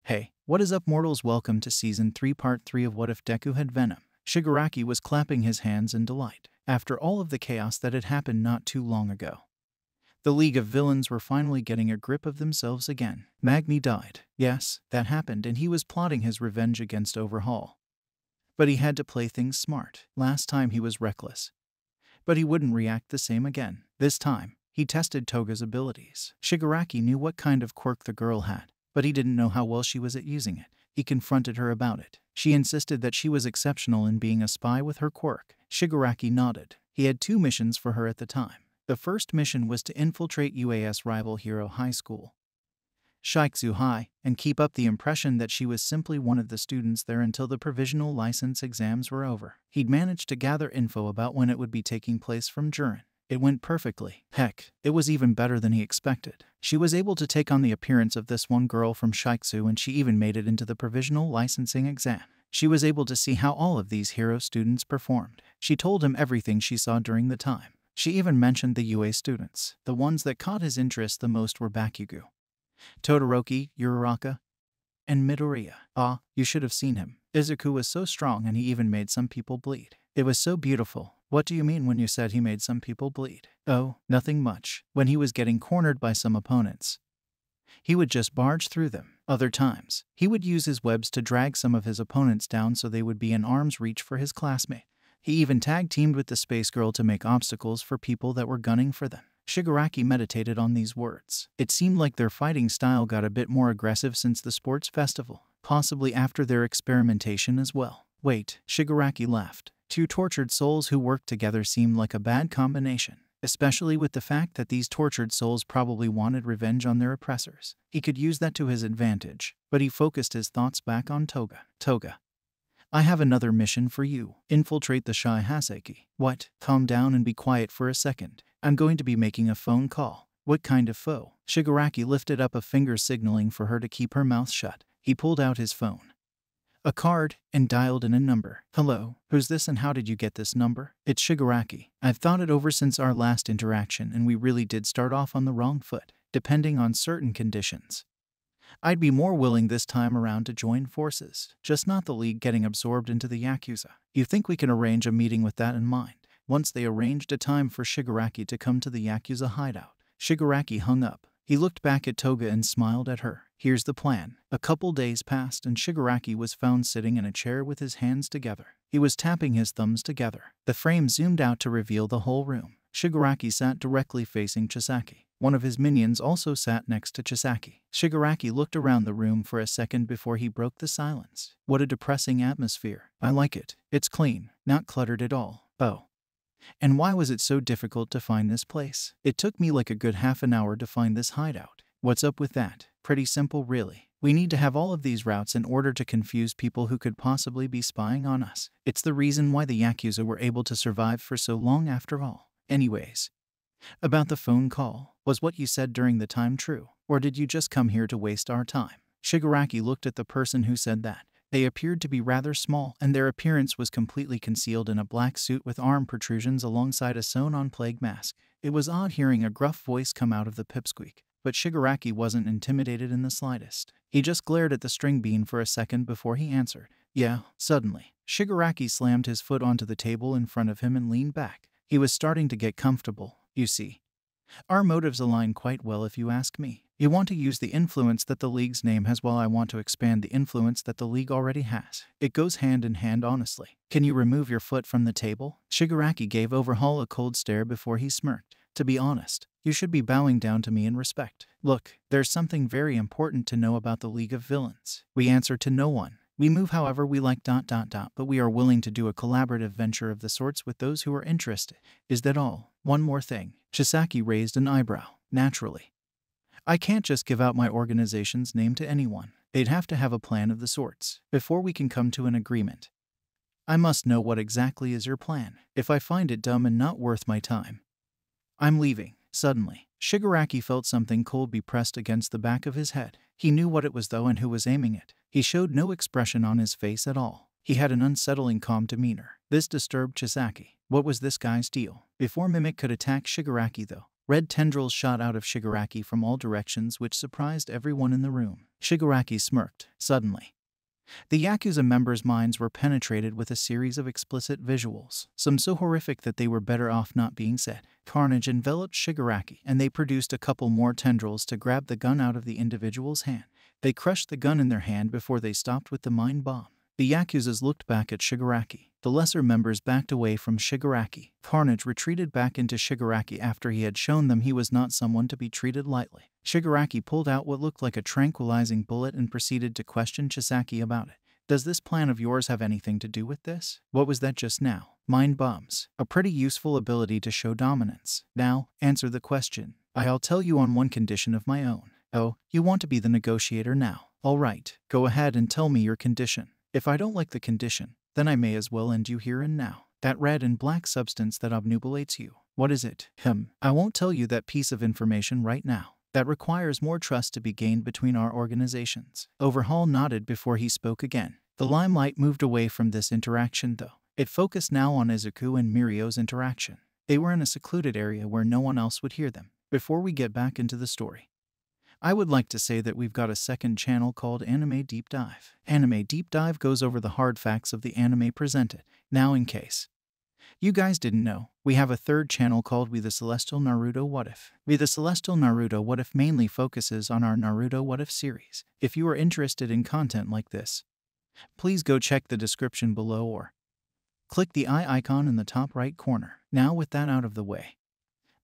Hey, what is up, mortals? Welcome to Season 3, Part 3 of What If Deku Had Venom. Shigaraki was clapping his hands in delight after all of the chaos that had happened not too long ago. The League of Villains were finally getting a grip of themselves again. Magni died. Yes, that happened, and he was plotting his revenge against Overhaul. But he had to play things smart. Last time he was reckless. But he wouldn't react the same again. This time, he tested Toga's abilities. Shigaraki knew what kind of quirk the girl had, but he didn't know how well she was at using it. He confronted her about it. She insisted that she was exceptional in being a spy with her quirk. Shigaraki nodded. He had 2 missions for her at the time. The first mission was to infiltrate UAS rival Hero High School, Shikzu High, and keep up the impression that she was simply one of the students there until the provisional license exams were over. He'd managed to gather info about when it would be taking place from Jurin. It went perfectly. Heck, it was even better than he expected. She was able to take on the appearance of this one girl from Shikzu, and she even made it into the provisional licensing exam. She was able to see how all of these hero students performed. She told him everything she saw during the time. She even mentioned the UA students. The ones that caught his interest the most were Bakugo, Todoroki, Uraraka, and Midoriya. Ah, you should have seen him. Izuku was so strong, and he even made some people bleed. It was so beautiful. What do you mean when you said he made some people bleed? Oh, nothing much. When he was getting cornered by some opponents, he would just barge through them. Other times, he would use his webs to drag some of his opponents down so they would be in arm's reach for his classmate. He even tag-teamed with the Space Girl to make obstacles for people that were gunning for them. Shigaraki meditated on these words. It seemed like their fighting style got a bit more aggressive since the sports festival, possibly after their experimentation as well. Wait, Shigaraki laughed. 2 tortured souls who worked together seemed like a bad combination, especially with the fact that these tortured souls probably wanted revenge on their oppressors. He could use that to his advantage, but he focused his thoughts back on Toga. Toga, I have another mission for you. Infiltrate the Shai Haseki. What? Calm down and be quiet for a second. I'm going to be making a phone call. What kind of foe? Shigaraki lifted up a finger signaling for her to keep her mouth shut. He pulled out his phone, a card, and dialed in a number. Hello, who's this and how did you get this number? It's Shigaraki. I've thought it over since our last interaction, and we really did start off on the wrong foot. Depending on certain conditions, I'd be more willing this time around to join forces, just not the League getting absorbed into the Yakuza. You think we can arrange a meeting with that in mind? Once they arranged a time for Shigaraki to come to the Yakuza hideout, Shigaraki hung up. He looked back at Toga and smiled at her. Here's the plan. A couple days passed and Shigaraki was found sitting in a chair with his hands together. He was tapping his thumbs together. The frame zoomed out to reveal the whole room. Shigaraki sat directly facing Chisaki. One of his minions also sat next to Chisaki. Shigaraki looked around the room for a second before he broke the silence. What a depressing atmosphere. I like it. It's clean, not cluttered at all. Oh. And why was it so difficult to find this place? It took me like a good half an hour to find this hideout. What's up with that? Pretty simple, really. We need to have all of these routes in order to confuse people who could possibly be spying on us. It's the reason why the Yakuza were able to survive for so long after all. Anyways, about the phone call, was what you said during the time true? Or did you just come here to waste our time? Shigaraki looked at the person who said that. They appeared to be rather small, and their appearance was completely concealed in a black suit with arm protrusions alongside a sewn-on plague mask. It was odd hearing a gruff voice come out of the pipsqueak, but Shigaraki wasn't intimidated in the slightest. He just glared at the string bean for a second before he answered. Yeah, suddenly, Shigaraki slammed his foot onto the table in front of him and leaned back. He was starting to get comfortable. You see, our motives align quite well if you ask me. You want to use the influence that the League's name has while I want to expand the influence that the League already has. It goes hand in hand, honestly. Can you remove your foot from the table? Shigaraki gave Overhaul a cold stare before he smirked. To be honest, you should be bowing down to me in respect. Look, there's something very important to know about the League of Villains. We answer to no one. We move however we like ... but we are willing to do a collaborative venture of the sorts with those who are interested. Is that all? One more thing. Chisaki raised an eyebrow. Naturally, I can't just give out my organization's name to anyone. They'd have to have a plan of the sorts before we can come to an agreement. I must know what exactly is your plan. If I find it dumb and not worth my time, I'm leaving. Suddenly, Shigaraki felt something cold be pressed against the back of his head. He knew what it was though and who was aiming it. He showed no expression on his face at all. He had an unsettling calm demeanor. This disturbed Chisaki. What was this guy's deal? Before Mimic could attack Shigaraki though, Red tendrils shot out of Shigaraki from all directions, which surprised everyone in the room. Shigaraki smirked. Suddenly, the Yakuza members' minds were penetrated with a series of explicit visuals, some so horrific that they were better off not being said. Carnage enveloped Shigaraki, and they produced a couple more tendrils to grab the gun out of the individual's hand. They crushed the gun in their hand before they stopped with the mind bomb. The Yakuzas looked back at Shigaraki. The lesser members backed away from Shigaraki. Carnage retreated back into Shigaraki after he had shown them he was not someone to be treated lightly. Shigaraki pulled out what looked like a tranquilizing bullet and proceeded to question Chisaki about it. Does this plan of yours have anything to do with this? What was that just now? Mind bombs. A pretty useful ability to show dominance. Now, answer the question. I'll tell you on one condition of my own. Oh, you want to be the negotiator now? All right, go ahead and tell me your condition. If I don't like the condition, then I may as well end you here and now. That red and black substance that obnubilates you. What is it? I won't tell you that piece of information right now. That requires more trust to be gained between our organizations. Overhaul nodded before he spoke again. The limelight moved away from this interaction, though. It focused now on Izuku and Mirio's interaction. They were in a secluded area where no one else would hear them. Before we get back into the story, I would like to say that we've got a second channel called Anime Deep Dive. Anime Deep Dive goes over the hard facts of the anime presented. Now, in case you guys didn't know, we have a third channel called We the Celestial Naruto What If. We the Celestial Naruto What If mainly focuses on our Naruto What If series. If you are interested in content like this, please go check the description below or click the eye icon in the top right corner. Now, with that out of the way,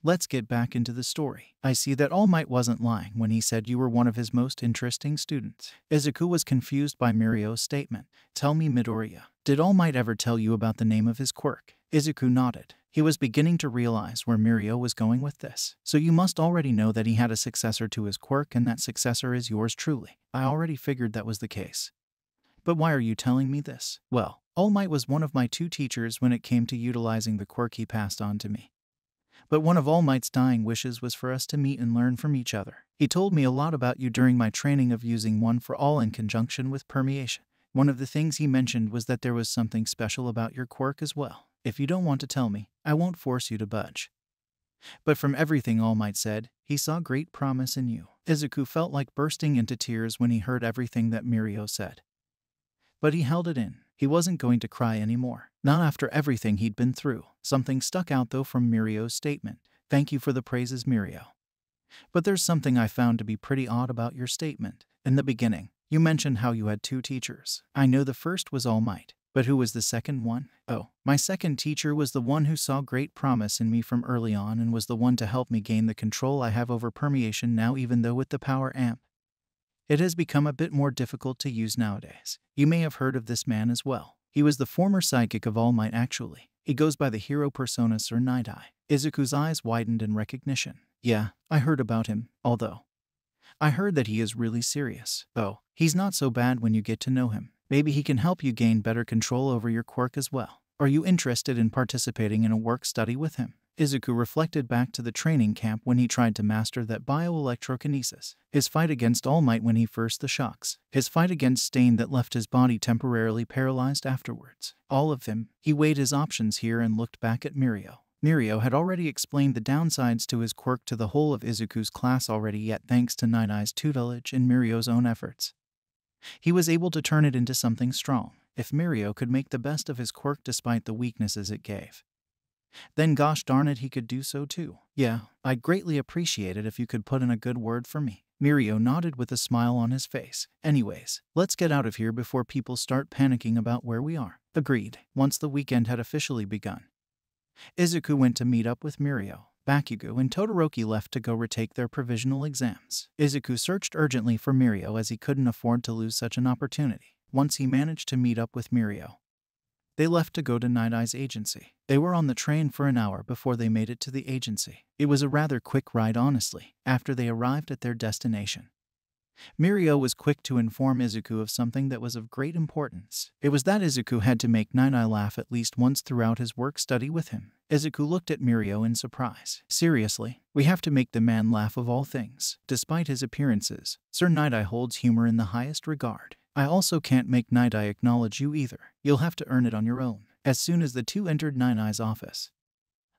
let's get back into the story. I see that All Might wasn't lying when he said you were one of his most interesting students. Izuku was confused by Mirio's statement. Tell me, Midoriya, did All Might ever tell you about the name of his quirk? Izuku nodded. He was beginning to realize where Mirio was going with this. So you must already know that he had a successor to his quirk, and that successor is yours truly. I already figured that was the case. But why are you telling me this? Well, All Might was one of my 2 teachers when it came to utilizing the quirk he passed on to me. But one of All Might's dying wishes was for us to meet and learn from each other. He told me a lot about you during my training of using One for All in conjunction with permeation. One of the things he mentioned was that there was something special about your quirk as well. If you don't want to tell me, I won't force you to budge. But from everything All Might said, he saw great promise in you. Izuku felt like bursting into tears when he heard everything that Mirio said. But he held it in. He wasn't going to cry anymore. Not after everything he'd been through. Something stuck out though from Mirio's statement. Thank you for the praises, Mirio. But there's something I found to be pretty odd about your statement. In the beginning, you mentioned how you had 2 teachers. I know the first was All Might. But who was the second one? Oh, my second teacher was the one who saw great promise in me from early on and was the one to help me gain the control I have over permeation now, even though with the power amp, it has become a bit more difficult to use nowadays. You may have heard of this man as well. He was the former sidekick of All Might actually. He goes by the hero persona Sir Night-Eye. Izuku's eyes widened in recognition. Yeah, I heard about him, although I heard that he is really serious. Oh, he's not so bad when you get to know him. Maybe he can help you gain better control over your quirk as well. Are you interested in participating in a work study with him? Izuku reflected back to the training camp when he tried to master that bioelectrokinesis. His fight against All Might when he first the shocks. His fight against Stain that left his body temporarily paralyzed afterwards. All of them. He weighed his options here and looked back at Mirio. Mirio had already explained the downsides to his quirk to the whole of Izuku's class already, yet thanks to Night-Eye's tutelage and Mirio's own efforts, he was able to turn it into something strong. If Mirio could make the best of his quirk despite the weaknesses it gave, then gosh darn it, he could do so too. Yeah, I'd greatly appreciate it if you could put in a good word for me. Mirio nodded with a smile on his face. Anyways, let's get out of here before people start panicking about where we are. Agreed. Once the weekend had officially begun, Izuku went to meet up with Mirio. Bakugo and Todoroki left to go retake their provisional exams. Izuku searched urgently for Mirio as he couldn't afford to lose such an opportunity. Once he managed to meet up with Mirio, they left to go to Night-Eye's agency. They were on the train for an hour before they made it to the agency. It was a rather quick ride, honestly. After they arrived at their destination, Mirio was quick to inform Izuku of something that was of great importance. It was that Izuku had to make Night-Eye laugh at least once throughout his work study with him. Izuku looked at Mirio in surprise. Seriously, we have to make the man laugh of all things. Despite his appearances, Sir Night-Eye holds humor in the highest regard. I also can't make Night-Eye acknowledge you either. You'll have to earn it on your own. As soon as the two entered Night-Eye's office,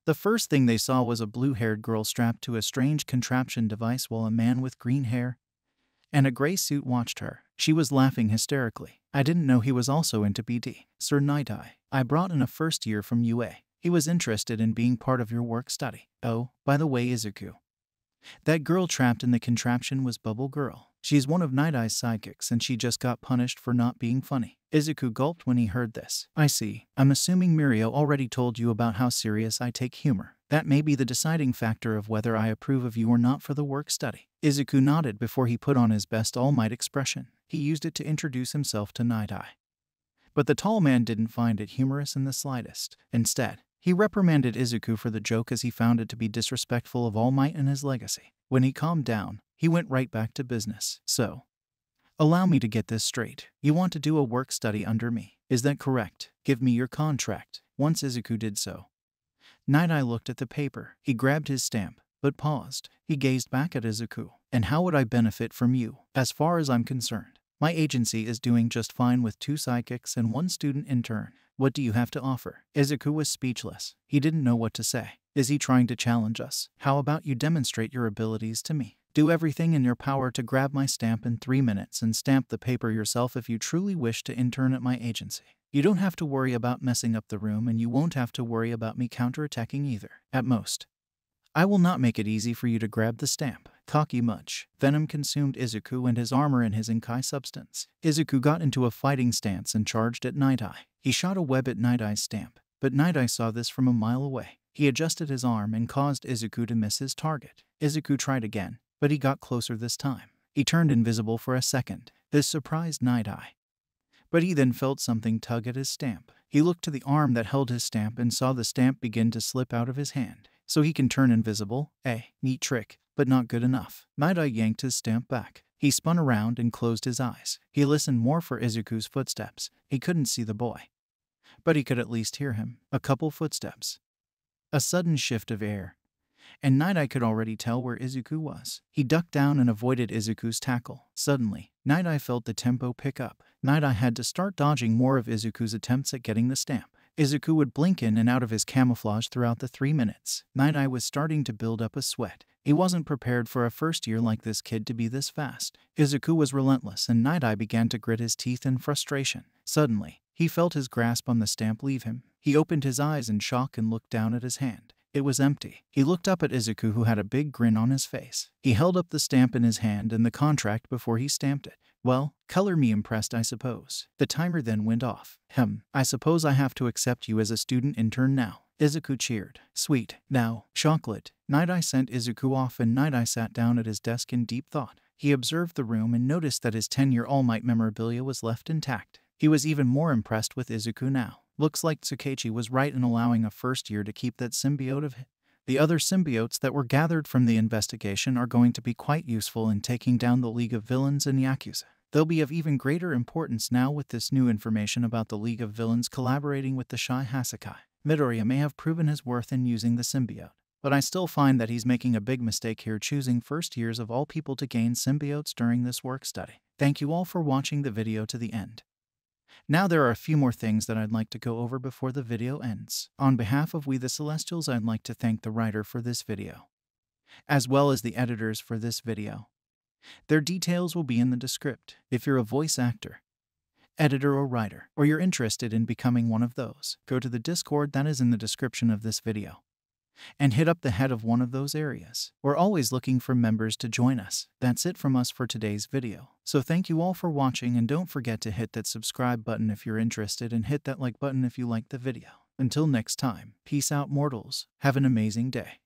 The first thing they saw was a blue-haired girl strapped to a strange contraption device while a man with green hair and a gray suit watched her. She was laughing hysterically. I didn't know he was also into BD. Sir Night Eye, I brought in a first year from UA. He was interested in being part of your work study. Oh, by the way, Izuku. That girl trapped in the contraption was Bubble Girl. She's one of Night Eye's sidekicks and she just got punished for not being funny. Izuku gulped when he heard this. I see. I'm assuming Mirio already told you about how serious I take humor. That may be the deciding factor of whether I approve of you or not for the work study. Izuku nodded before he put on his best All Might expression. He used it to introduce himself to Night Eye. But the tall man didn't find it humorous in the slightest. Instead, he reprimanded Izuku for the joke as he found it to be disrespectful of All Might and his legacy. When he calmed down, he went right back to business. So, allow me to get this straight. You want to do a work study under me. Is that correct? Give me your contract. Once Izuku did so, Night Eye looked at the paper. He grabbed his stamp, but paused. He gazed back at Izuku. And how would I benefit from you? As far as I'm concerned, my agency is doing just fine with 2 psychics and 1 student intern. What do you have to offer? Izuku was speechless. He didn't know what to say. Is he trying to challenge us? How about you demonstrate your abilities to me? Do everything in your power to grab my stamp in 3 minutes and stamp the paper yourself if you truly wish to intern at my agency. You don't have to worry about messing up the room and you won't have to worry about me counterattacking either. At most, I will not make it easy for you to grab the stamp. Cocky much. Venom consumed Izuku and his armor in his Inkai substance. Izuku got into a fighting stance and charged at Night Eye. He shot a web at Night Eye's stamp, but Night Eye saw this from a mile away. He adjusted his arm and caused Izuku to miss his target. Izuku tried again, but he got closer this time. He turned invisible for a second. This surprised Night Eye. But he then felt something tug at his stamp. He looked to the arm that held his stamp and saw the stamp begin to slip out of his hand. So he can turn invisible? Neat trick, but not good enough. Night Eye yanked his stamp back. He spun around and closed his eyes. He listened more for Izuku's footsteps. He couldn't see the boy, but he could at least hear him. A couple footsteps. A sudden shift of air. And Night Eye could already tell where Izuku was. He ducked down and avoided Izuku's tackle. Suddenly, Night Eye felt the tempo pick up. Night Eye had to start dodging more of Izuku's attempts at getting the stamp. Izuku would blink in and out of his camouflage throughout the 3 minutes. Night Eye was starting to build up a sweat. He wasn't prepared for a first year like this kid to be this fast. Izuku was relentless and Night Eye began to grit his teeth in frustration. Suddenly, he felt his grasp on the stamp leave him. He opened his eyes in shock and looked down at his hand. It was empty. He looked up at Izuku, who had a big grin on his face. He held up the stamp in his hand and the contract before he stamped it. Well, color me impressed, I suppose. The timer then went off. I suppose I have to accept you as a student intern now. Izuku cheered. Sweet. Now, chocolate. Night Eye sent Izuku off and Night Eye sat down at his desk in deep thought. He observed the room and noticed that his 10-year All Might memorabilia was left intact. He was even more impressed with Izuku now. Looks like Tsukechi was right in allowing a first year to keep that symbiote of his. The other symbiotes that were gathered from the investigation are going to be quite useful in taking down the League of Villains and Yakuza. They'll be of even greater importance now with this new information about the League of Villains collaborating with the Shai Hasakai. Midoriya may have proven his worth in using the symbiote, but I still find that he's making a big mistake here choosing first years of all people to gain symbiotes during this work study. Thank you all for watching the video to the end. Now there are a few more things that I'd like to go over before the video ends. On behalf of We the Celestials, I'd like to thank the writer for this video, as well as the editors for this video. Their details will be in the description. If you're a voice actor, editor or writer, or you're interested in becoming one of those, go to the Discord that is in the description of this video and hit up the head of one of those areas. We're always looking for members to join us. That's it from us for today's video. So thank you all for watching and don't forget to hit that subscribe button if you're interested and hit that like button if you liked the video. Until next time, peace out mortals. Have an amazing day.